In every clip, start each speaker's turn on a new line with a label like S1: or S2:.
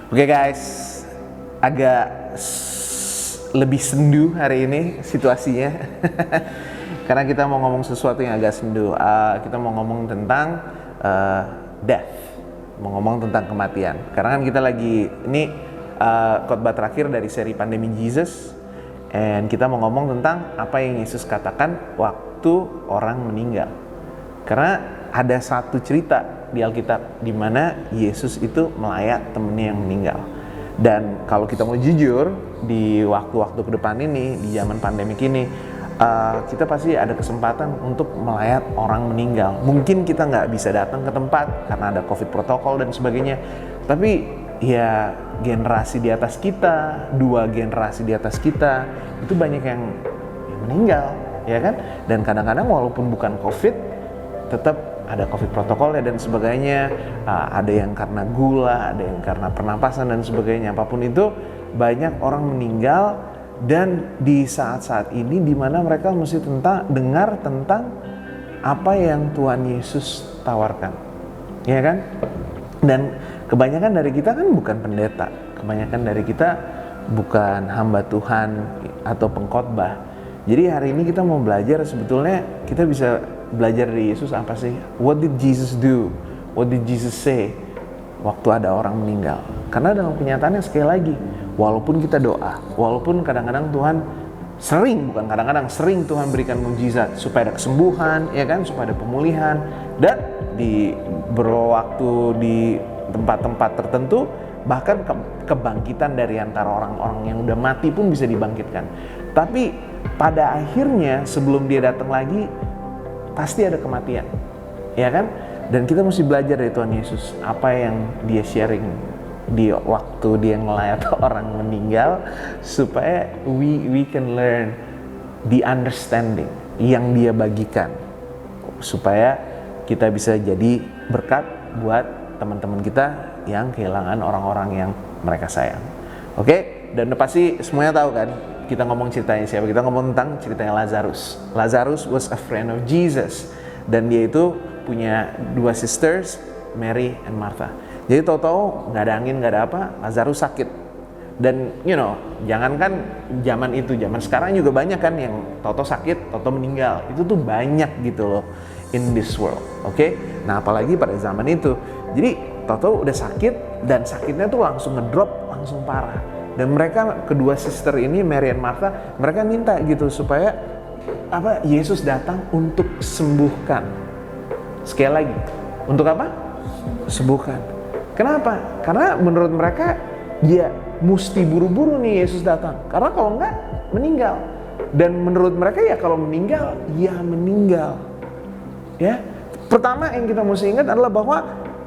S1: Oke guys, agak lebih sendu hari ini situasinya karena kita mau ngomong sesuatu yang agak sendu. Kita mau ngomong tentang death, mau ngomong tentang kematian. Karena kan kita lagi ini khotbah terakhir dari seri Pandemi Jesus, and kita mau ngomong tentang apa yang Yesus katakan waktu orang meninggal. Karena ada satu cerita di Alkitab di mana Yesus itu melayat temennya yang meninggal. Dan kalau kita mau jujur, di waktu-waktu ke depan ini, di zaman pandemik ini, kita pasti ada kesempatan untuk melayat orang meninggal. Mungkin kita nggak bisa datang ke tempat karena ada COVID protokol dan sebagainya. Tapi ya generasi di atas kita, 2 generasi di atas kita, itu banyak yang meninggal, ya kan? Dan kadang-kadang walaupun bukan COVID, tetap ada COVID protokolnya dan sebagainya. Ada yang karena gula, ada yang karena pernapasan dan sebagainya. Apapun itu, banyak orang meninggal. Dan di saat-saat ini di mana mereka mesti dengar tentang apa yang Tuhan Yesus tawarkan, ya kan? Dan kebanyakan dari kita kan bukan pendeta, kebanyakan dari kita bukan hamba Tuhan atau pengkhotbah. Jadi hari ini kita mau belajar, sebetulnya kita bisa belajar dari Yesus apa sih? What did Jesus do? What did Jesus say waktu ada orang meninggal? Karena dalam kenyataannya sekali lagi, walaupun kita doa, walaupun kadang-kadang Tuhan sering Tuhan berikan mujizat supaya ada kesembuhan, ya kan, supaya ada pemulihan, dan di berwaktu di tempat-tempat tertentu bahkan kebangkitan dari antara orang-orang yang udah mati pun bisa dibangkitkan. Tapi pada akhirnya sebelum dia datang lagi pasti ada kematian, ya kan? Dan kita mesti belajar dari Tuhan Yesus apa yang dia sharing di waktu dia ngelayat orang meninggal, supaya we can learn the understanding yang dia bagikan, supaya kita bisa jadi berkat buat teman-teman kita yang kehilangan orang-orang yang mereka sayang. Oke? Dan pasti semuanya tahu kan, kita ngomong ceritanya siapa? Kita ngomong tentang ceritanya Lazarus. Lazarus was a friend of Jesus, dan dia itu punya 2 sisters, Mary and Martha. Jadi tahu-tahu nggak ada angin, nggak ada apa, Lazarus sakit. Dan jangankan zaman itu, zaman sekarang juga banyak kan yang tahu-tahu sakit, tahu-tahu meninggal. Itu tuh banyak gitu loh in this world. Oke? Nah, apalagi pada zaman itu. Jadi tahu-tahu udah sakit, dan sakitnya tuh langsung ngedrop, langsung parah. Dan mereka, kedua sister ini, Mary and Martha, mereka minta gitu supaya Yesus datang untuk sembuhkan. Sekali lagi, untuk apa? Sembuhkan. Kenapa? Karena menurut mereka ya mesti buru-buru nih Yesus datang. Karena kalau enggak, meninggal. Dan menurut mereka ya kalau meninggal, ya meninggal. Ya. Pertama yang kita mesti ingat adalah bahwa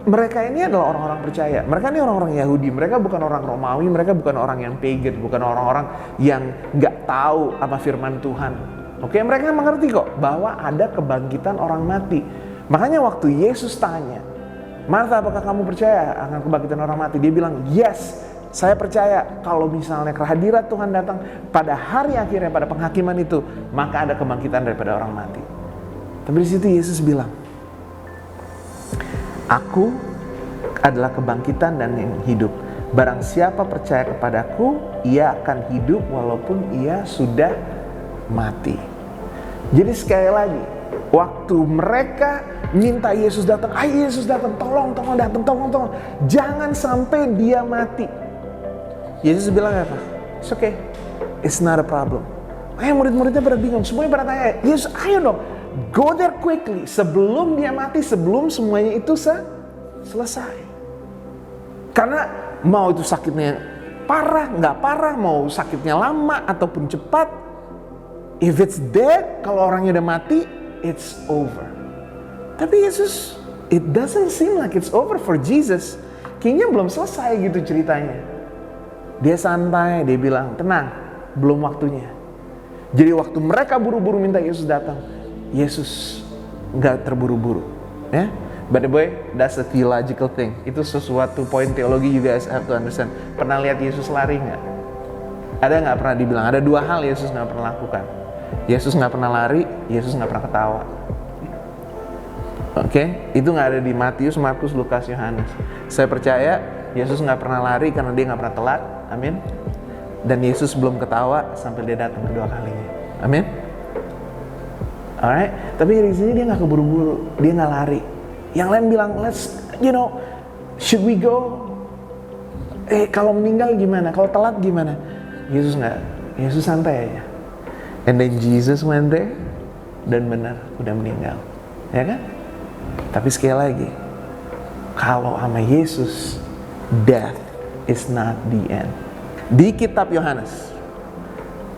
S1: mereka ini adalah orang-orang percaya. Mereka ini orang-orang Yahudi. Mereka bukan orang Romawi. Mereka bukan orang yang pagan. Bukan orang-orang yang gak tahu apa firman Tuhan. Oke, mereka mengerti kok bahwa ada kebangkitan orang mati. Makanya waktu Yesus tanya, Martha, apakah kamu percaya akan kebangkitan orang mati? Dia bilang, yes, saya percaya kalau misalnya kehadirat Tuhan datang pada hari akhirnya, pada penghakiman itu, maka ada kebangkitan daripada orang mati. Tapi di situ Yesus bilang, Aku adalah kebangkitan dan yang hidup. Barang siapa percaya kepadaku, ia akan hidup walaupun ia sudah mati. Jadi sekali lagi, waktu mereka minta Yesus datang, Yesus datang, tolong datang, tolong. Jangan sampai dia mati. Yesus bilang apa? It's okay, it's not a problem. Murid-muridnya pada bingung, semuanya pada tanya, Yesus ayo dong, go there quickly, sebelum dia mati, sebelum semuanya itu selesai. Karena mau itu sakitnya parah, nggak parah, mau sakitnya lama ataupun cepat, if it's dead, kalau orangnya udah mati, it's over. Tapi Yesus, it doesn't seem like it's over for Jesus. Kayaknya belum selesai gitu ceritanya. Dia santai, dia bilang, tenang, belum waktunya. Jadi waktu mereka buru-buru minta Yesus datang, Yesus nggak terburu-buru, ya. By the way, that's a theological thing. Itu sesuatu poin teologi you guys have to understand. Pernah lihat Yesus lari nggak? Ada nggak pernah dibilang? Ada 2 hal Yesus nggak pernah lakukan. Yesus nggak pernah lari, Yesus nggak pernah ketawa. Oke, itu nggak ada di Matius, Markus, Lukas, Yohanes. Saya percaya Yesus nggak pernah lari karena dia nggak pernah telat. Amin. Dan Yesus belum ketawa sampai dia datang kedua kalinya. Amin. Alright. Tapi di sini dia nggak keburu-buru, dia nggak lari. Yang lain bilang, should we go? Kalau meninggal gimana? Kalau telat gimana? Yesus nggak. Yesus santai aja. And then Jesus went there, dan benar udah meninggal, ya kan? Tapi sekali lagi, kalau sama Yesus, death is not the end. Di kitab Yohanes,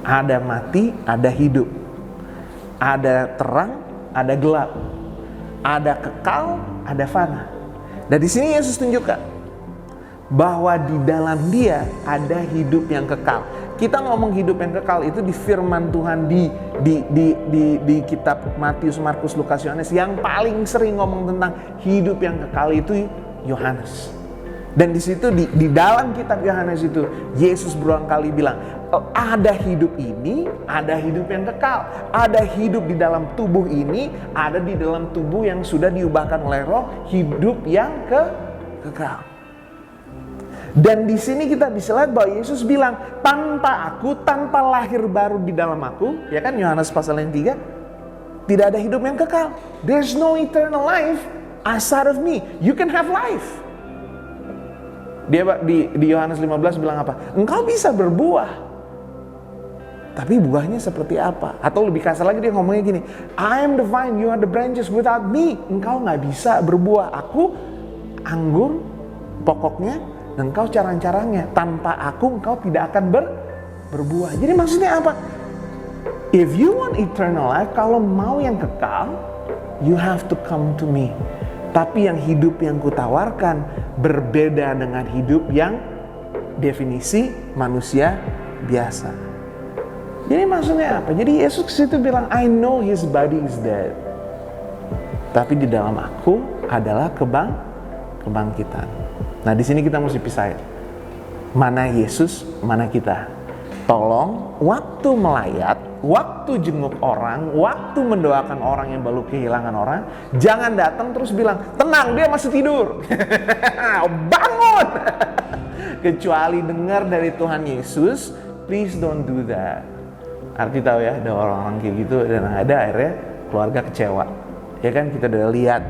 S1: ada mati, ada hidup, ada terang, ada gelap, ada kekal, ada fana. Dan di sini Yesus tunjukkan bahwa di dalam Dia ada hidup yang kekal. Kita ngomong hidup yang kekal itu di firman Tuhan di kitab Matius, Markus, Lukas, Yohanes. Yang paling sering ngomong tentang hidup yang kekal itu Yohanes. Dan di situ di dalam kitab Yohanes itu Yesus berulang kali bilang, ada hidup ini, ada hidup yang kekal. Ada hidup di dalam tubuh ini, ada di dalam tubuh yang sudah diubahkan oleh Roh, hidup yang kekal. Dan di sini kita bisa lihat bahwa Yesus bilang, tanpa aku, tanpa lahir baru di dalam aku, ya kan, Yohanes pasal yang 3, tidak ada hidup yang kekal. There's no eternal life outside of me. You can have life. Dia di Yohanes 15 bilang apa? Engkau bisa berbuah. Tapi buahnya seperti apa? Atau lebih kasar lagi dia ngomongnya gini, I am the vine, you are the branches, without me engkau gak bisa berbuah. Aku anggur pokoknya, dan engkau carang-carangnya. Tanpa aku engkau tidak akan berbuah. Jadi maksudnya apa? If you want eternal life, kalau mau yang kekal, you have to come to me. Tapi yang hidup yang kutawarkan berbeda dengan hidup yang definisi manusia biasa. Jadi maksudnya apa? Jadi Yesus kesitu bilang, I know his body is dead, tapi di dalam aku adalah kebangkitan. Nah di sini kita mesti pisahin, mana Yesus, mana kita. Tolong waktu melayat, waktu jenguk orang, waktu mendoakan orang yang baru kehilangan orang, jangan datang terus bilang, tenang dia masih tidur. Bangun. Kecuali dengar dari Tuhan Yesus, please don't do that. Arti tahu ya, ada orang-orang kayak gitu dan ada akhirnya keluarga kecewa. Ya kan, kita udah lihat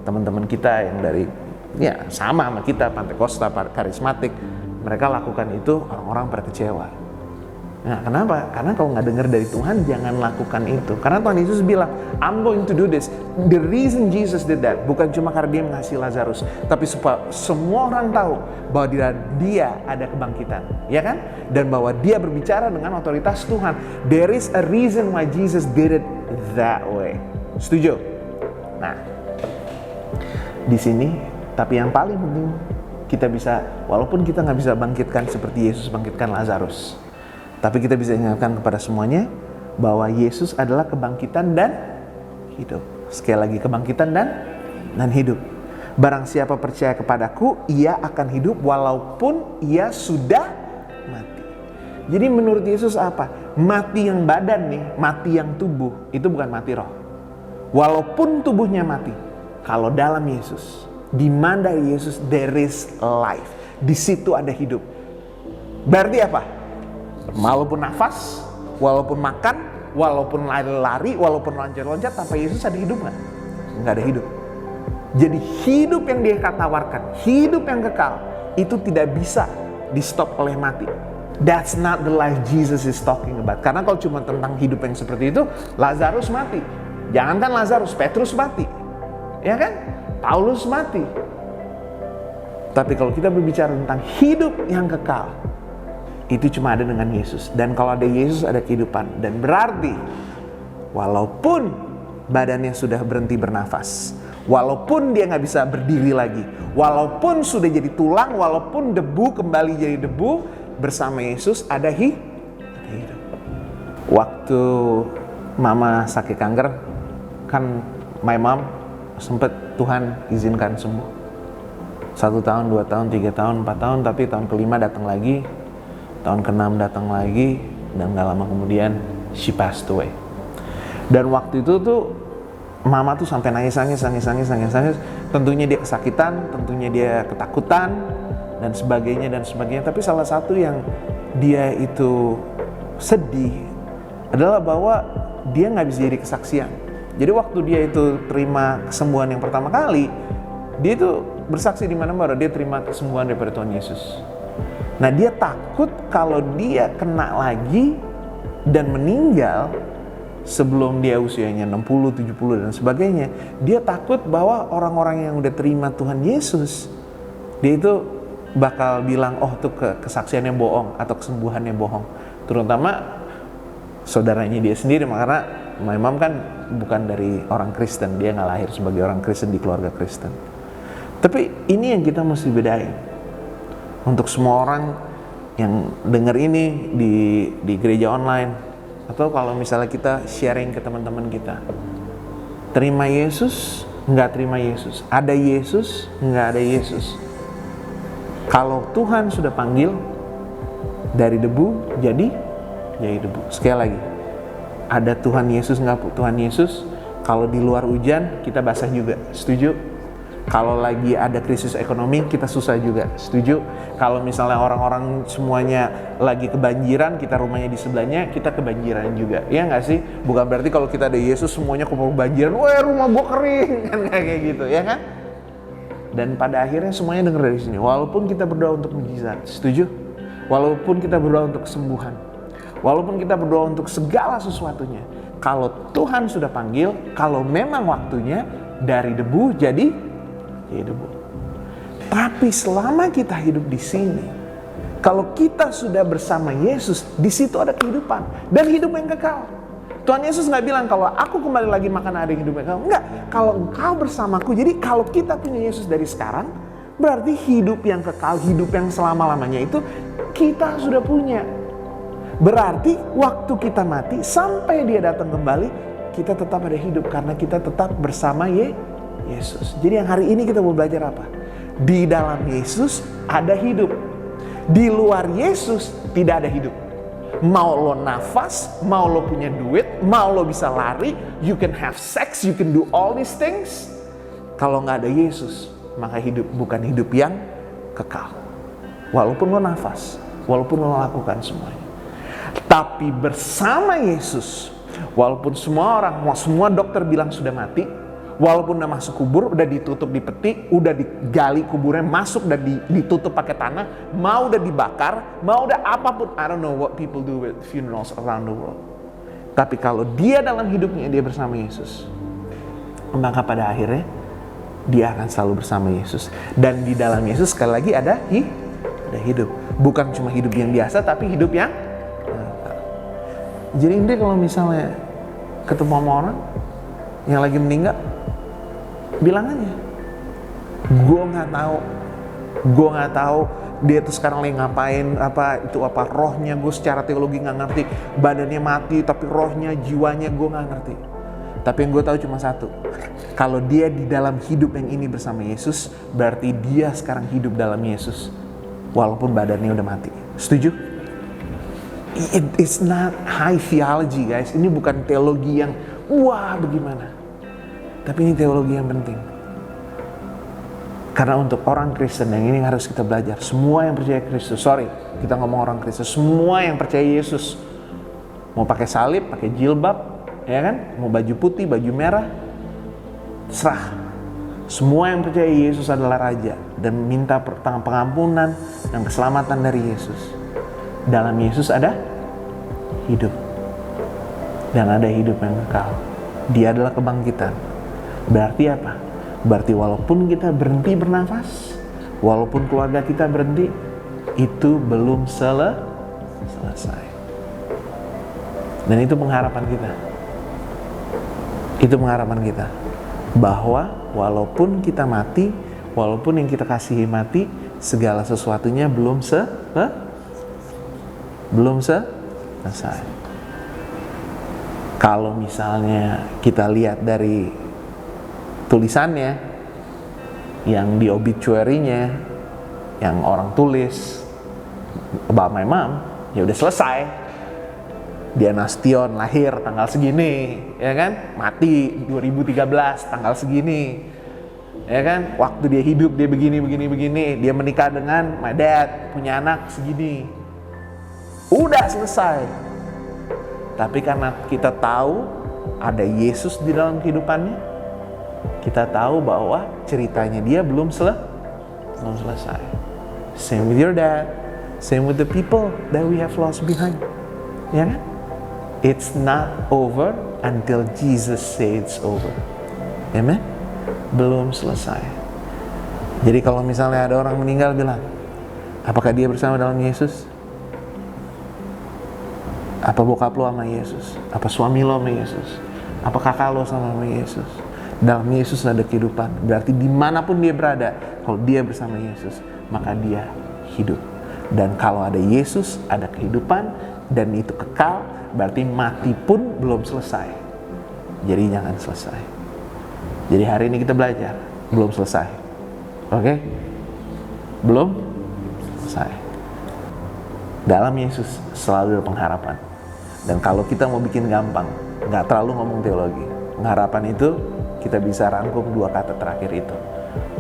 S1: teman-teman kita yang dari sama kita, Pantekosta, karismatik, mereka lakukan itu, orang-orang pada kecewa. Nah kenapa? Karena kalau nggak dengar dari Tuhan, jangan lakukan itu. Karena Tuhan Yesus bilang, I'm going to do this. The reason Jesus did that bukan cuma karena dia mengasihi Lazarus, tapi supaya semua orang tahu bahwa dia ada kebangkitan, ya kan? Dan bahwa dia berbicara dengan otoritas Tuhan. There is a reason why Jesus did it that way. Setuju? Nah, di sini, tapi yang paling penting kita bisa, walaupun kita nggak bisa bangkitkan seperti Yesus bangkitkan Lazarus, tapi kita bisa ingatkan kepada semuanya bahwa Yesus adalah kebangkitan dan hidup. Sekali lagi, kebangkitan dan hidup. Barang siapa percaya kepadaku, ia akan hidup walaupun ia sudah mati. Jadi menurut Yesus apa? Mati yang badan nih, mati yang tubuh, itu bukan mati roh. Walaupun tubuhnya mati, kalau dalam Yesus, di mana Yesus, there is life. Di situ ada hidup. Berarti apa? Walaupun nafas, walaupun makan, walaupun lari-lari, walaupun loncat-loncat, tanpa Yesus ada hidup nggak? Nggak ada hidup. Jadi hidup yang dia tawarkan, hidup yang kekal, itu tidak bisa di stop oleh mati. That's not the life Jesus is talking about. Karena kalau cuma tentang hidup yang seperti itu, Lazarus mati. Jangankan Lazarus, Petrus mati, ya kan? Paulus mati. Tapi kalau kita berbicara tentang hidup yang kekal, itu cuma ada dengan Yesus. Dan kalau ada Yesus, ada kehidupan. Dan berarti walaupun badannya sudah berhenti bernafas, walaupun dia nggak bisa berdiri lagi, walaupun sudah jadi tulang, walaupun debu kembali jadi debu, bersama Yesus ada hidup. Waktu mama sakit kanker, kan my mom sempat Tuhan izinkan sembuh. 1 tahun, 2 tahun, 3 tahun, 4 tahun, tapi tahun kelima datang lagi, tahun ke-6 datang lagi, dan gak lama kemudian she passed away. Dan waktu itu tuh mama tuh sampai nangis. Tentunya dia kesakitan, tentunya dia ketakutan, dan sebagainya. Tapi salah satu yang dia itu sedih adalah bahwa dia nggak bisa jadi kesaksian. Jadi waktu dia itu terima kesembuhan yang pertama kali, dia itu bersaksi di mana-mana dia terima kesembuhan daripada Tuhan Yesus. Nah, dia takut kalau dia kena lagi dan meninggal sebelum dia usianya 60, 70 dan sebagainya. Dia takut bahwa orang-orang yang udah terima Tuhan Yesus, dia itu bakal bilang, oh tuh kesaksiannya bohong atau kesembuhannya bohong. Terutama saudaranya dia sendiri, karena Imam kan bukan dari orang Kristen, dia nggak lahir sebagai orang Kristen di keluarga Kristen. Tapi ini yang kita mesti bedain. Untuk semua orang yang dengar ini di gereja online, atau kalau misalnya kita sharing ke teman-teman kita, terima Yesus, nggak terima Yesus, ada Yesus, nggak ada Yesus. Kalau Tuhan sudah panggil dari debu jadi debu. Sekali lagi, ada Tuhan Yesus, nggak Tuhan Yesus. Kalau di luar hujan kita basah juga, setuju? Kalau lagi ada krisis ekonomi kita susah juga, setuju? Kalau misalnya orang-orang semuanya lagi kebanjiran, kita rumahnya di sebelahnya, kita kebanjiran juga, ya nggak sih? Bukan berarti kalau kita ada Yesus semuanya kebanjiran, wah rumah gua kering, kan kayak gitu, ya kan? Dan pada akhirnya semuanya dengar dari sini. Walaupun kita berdoa untuk mukjizat, setuju? Walaupun kita berdoa untuk kesembuhan, walaupun kita berdoa untuk segala sesuatunya, kalau Tuhan sudah panggil, kalau memang waktunya dari debu jadi debu. Tapi selama kita hidup di sini, kalau kita sudah bersama Yesus, di situ ada kehidupan dan hidup yang kekal. Tuhan Yesus nggak bilang kalau aku kembali lagi makan ada yang hidup yang kekal. Enggak, kalau engkau bersamaku. Jadi kalau kita punya Yesus dari sekarang, berarti hidup yang kekal, hidup yang selama-lamanya itu kita sudah punya. Berarti waktu kita mati sampai dia datang kembali, kita tetap ada hidup karena kita tetap bersama Yesus. Jadi yang hari ini kita mau belajar apa? Di dalam Yesus ada hidup. Di luar Yesus tidak ada hidup. Mau lo nafas, mau lo punya duit, mau lo bisa lari, you can have sex, you can do all these things. Kalau nggak ada Yesus, maka hidup bukan hidup yang kekal. Walaupun lo nafas, walaupun lo lakukan semuanya. Tapi bersama Yesus, walaupun semua dokter bilang sudah mati, walaupun udah masuk kubur, udah ditutup di peti, udah digali kuburnya, masuk udah ditutup pakai tanah, mau udah dibakar, mau udah apapun, I don't know what people do with funerals around the world. Tapi kalau dia dalam hidupnya dia bersama Yesus, maka pada akhirnya dia akan selalu bersama Yesus. Dan di dalam Yesus sekali lagi ada hidup. Bukan cuma hidup yang biasa, tapi hidup yang jadi ini kalau misalnya ketemu sama orang yang lagi meninggal, bilang aja, gue nggak tahu dia tuh sekarang lagi ngapain, apa rohnya, gue secara teologi nggak ngerti, badannya mati tapi rohnya, jiwanya gue nggak ngerti. Tapi yang gue tahu cuma satu, kalau dia di dalam hidup yang ini bersama Yesus, berarti dia sekarang hidup dalam Yesus, walaupun badannya udah mati. Setuju? It's not high theology, guys. Ini bukan teologi yang wah bagaimana, tapi ini teologi yang penting. Karena untuk orang Kristen yang ini harus kita belajar. Semua yang percaya Kristus, kita ngomong orang Kristen, semua yang percaya Yesus, mau pakai salib, pakai jilbab, ya kan, mau baju putih, baju merah, serah. Semua yang percaya Yesus adalah Raja dan minta pengampunan dan keselamatan dari Yesus. Dalam Yesus ada hidup dan ada hidup yang kekal. Dia adalah kebangkitan. Berarti apa? Berarti walaupun kita berhenti bernafas, walaupun keluarga kita berhenti, itu belum selesai. Dan itu pengharapan kita. Itu pengharapan kita. Bahwa walaupun kita mati, walaupun yang kita kasihi mati, segala sesuatunya belum selesai. Kalau misalnya kita lihat dari tulisannya, yang di obituary-nya, yang orang tulis about my mom, ya udah selesai. Dia Nasution lahir tanggal segini, ya kan? Mati 2013 tanggal segini. Ya kan? Waktu dia hidup dia begini. Dia menikah dengan my dad, punya anak segini. Udah selesai. Tapi karena kita tahu ada Yesus di dalam kehidupannya, kita tahu bahwa ceritanya dia belum selesai. Same with your dad, same with the people that we have lost behind. Ya kan? It's not over until Jesus says it's over. Amen? Belum selesai. Jadi kalau misalnya ada orang meninggal, bilang, apakah dia bersama dalam Yesus? Apa bokap lo sama Yesus? Apa suami lo sama Yesus? Apa kakak lo sama Yesus? Dalam Yesus ada kehidupan. Berarti dimanapun dia berada, kalau dia bersama Yesus, maka dia hidup. Dan kalau ada Yesus, ada kehidupan, dan itu kekal, berarti mati pun belum selesai. Jadi jangan selesai. Jadi hari ini kita belajar, belum selesai. Oke? Belum selesai. Dalam Yesus selalu ada pengharapan. Dan kalau kita mau bikin gampang, nggak terlalu ngomong teologi, pengharapan itu kita bisa rangkum 2 kata terakhir itu.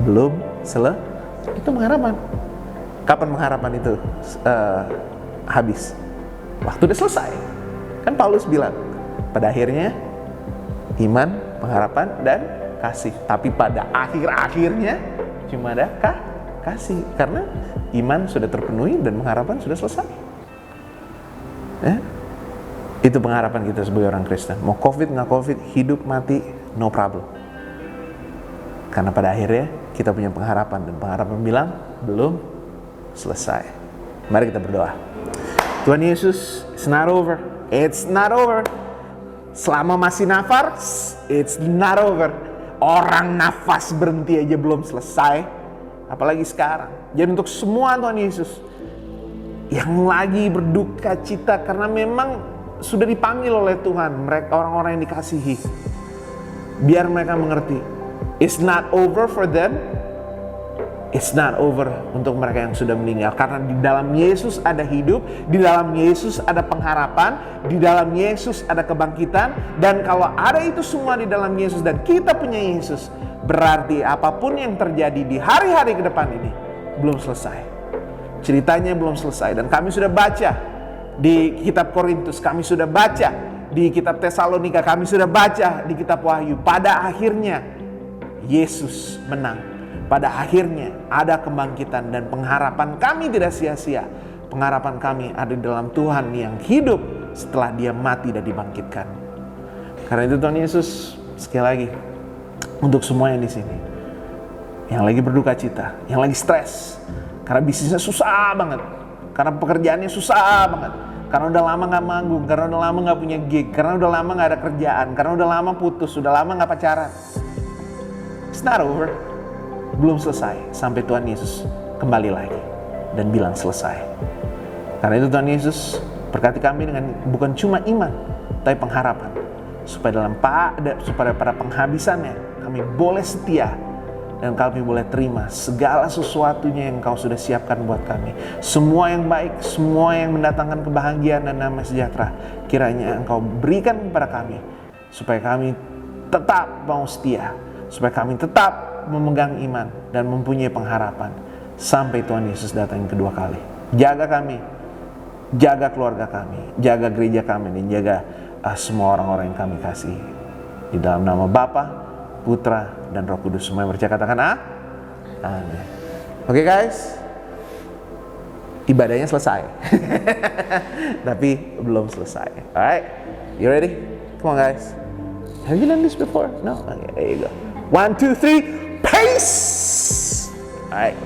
S1: Belum selesai, itu pengharapan. Kapan pengharapan itu habis? Waktu udah selesai. Kan Paulus bilang, pada akhirnya iman, pengharapan, dan kasih. Tapi pada akhir-akhirnya cuma ada kasih. Karena iman sudah terpenuhi dan pengharapan sudah selesai. Itu pengharapan kita sebagai orang Kristen. Mau COVID, nggak COVID, hidup, mati, no problem. Karena pada akhirnya kita punya pengharapan. Dan pengharapan bilang, belum selesai. Mari kita berdoa. Tuhan Yesus, it's not over. It's not over. Selama masih nafas, it's not over. Orang nafas berhenti aja belum selesai, apalagi sekarang. Jadi untuk semua Tuhan Yesus yang lagi berduka cita karena memang sudah dipanggil oleh Tuhan, mereka orang-orang yang dikasihi, biar mereka mengerti, it's not over for them. It's not over untuk mereka yang sudah meninggal. Karena di dalam Yesus ada hidup, di dalam Yesus ada pengharapan, di dalam Yesus ada kebangkitan. Dan kalau ada itu semua di dalam Yesus dan kita punya Yesus, berarti apapun yang terjadi di hari-hari ke depan ini belum selesai. Ceritanya belum selesai. Dan kami sudah baca di kitab Korintus, kami sudah baca di kitab Tesalonika, kami sudah baca di kitab Wahyu. Pada akhirnya Yesus menang. Pada akhirnya ada kebangkitan dan pengharapan kami tidak sia-sia. Pengharapan kami ada di dalam Tuhan yang hidup setelah dia mati dan dibangkitkan. Karena itu Tuhan Yesus, sekali lagi, untuk semua yang di sini, yang lagi berduka cita, yang lagi stres, karena bisnisnya susah banget, karena pekerjaannya susah banget, karena udah lama gak manggung, karena udah lama gak punya gig, karena udah lama gak ada kerjaan, karena udah lama putus, udah lama gak pacaran. It's not over. Belum selesai sampai Tuhan Yesus kembali lagi dan bilang selesai. Karena itu Tuhan Yesus berkati kami dengan bukan cuma iman, tapi pengharapan, supaya pada penghabisannya kami boleh setia dan kami boleh terima segala sesuatunya yang Kau sudah siapkan buat kami. Semua yang baik, semua yang mendatangkan kebahagiaan dan damai sejahtera, kiranya Engkau berikan kepada kami, supaya kami tetap mau setia, supaya kami tetap memegang iman dan mempunyai pengharapan sampai Tuhan Yesus datang yang kedua kali. Jaga kami, jaga keluarga kami, jaga gereja kami, dan jaga semua orang-orang yang kami kasih. Di dalam nama Bapa, Putra, dan Roh Kudus, semua yang percaya katakan amin. Oke guys, ibadahnya selesai, tapi belum selesai. Alright, you ready? Come on guys. Have you done this before? No? Okay, there you go. 1, 2, 3. Peace! All right.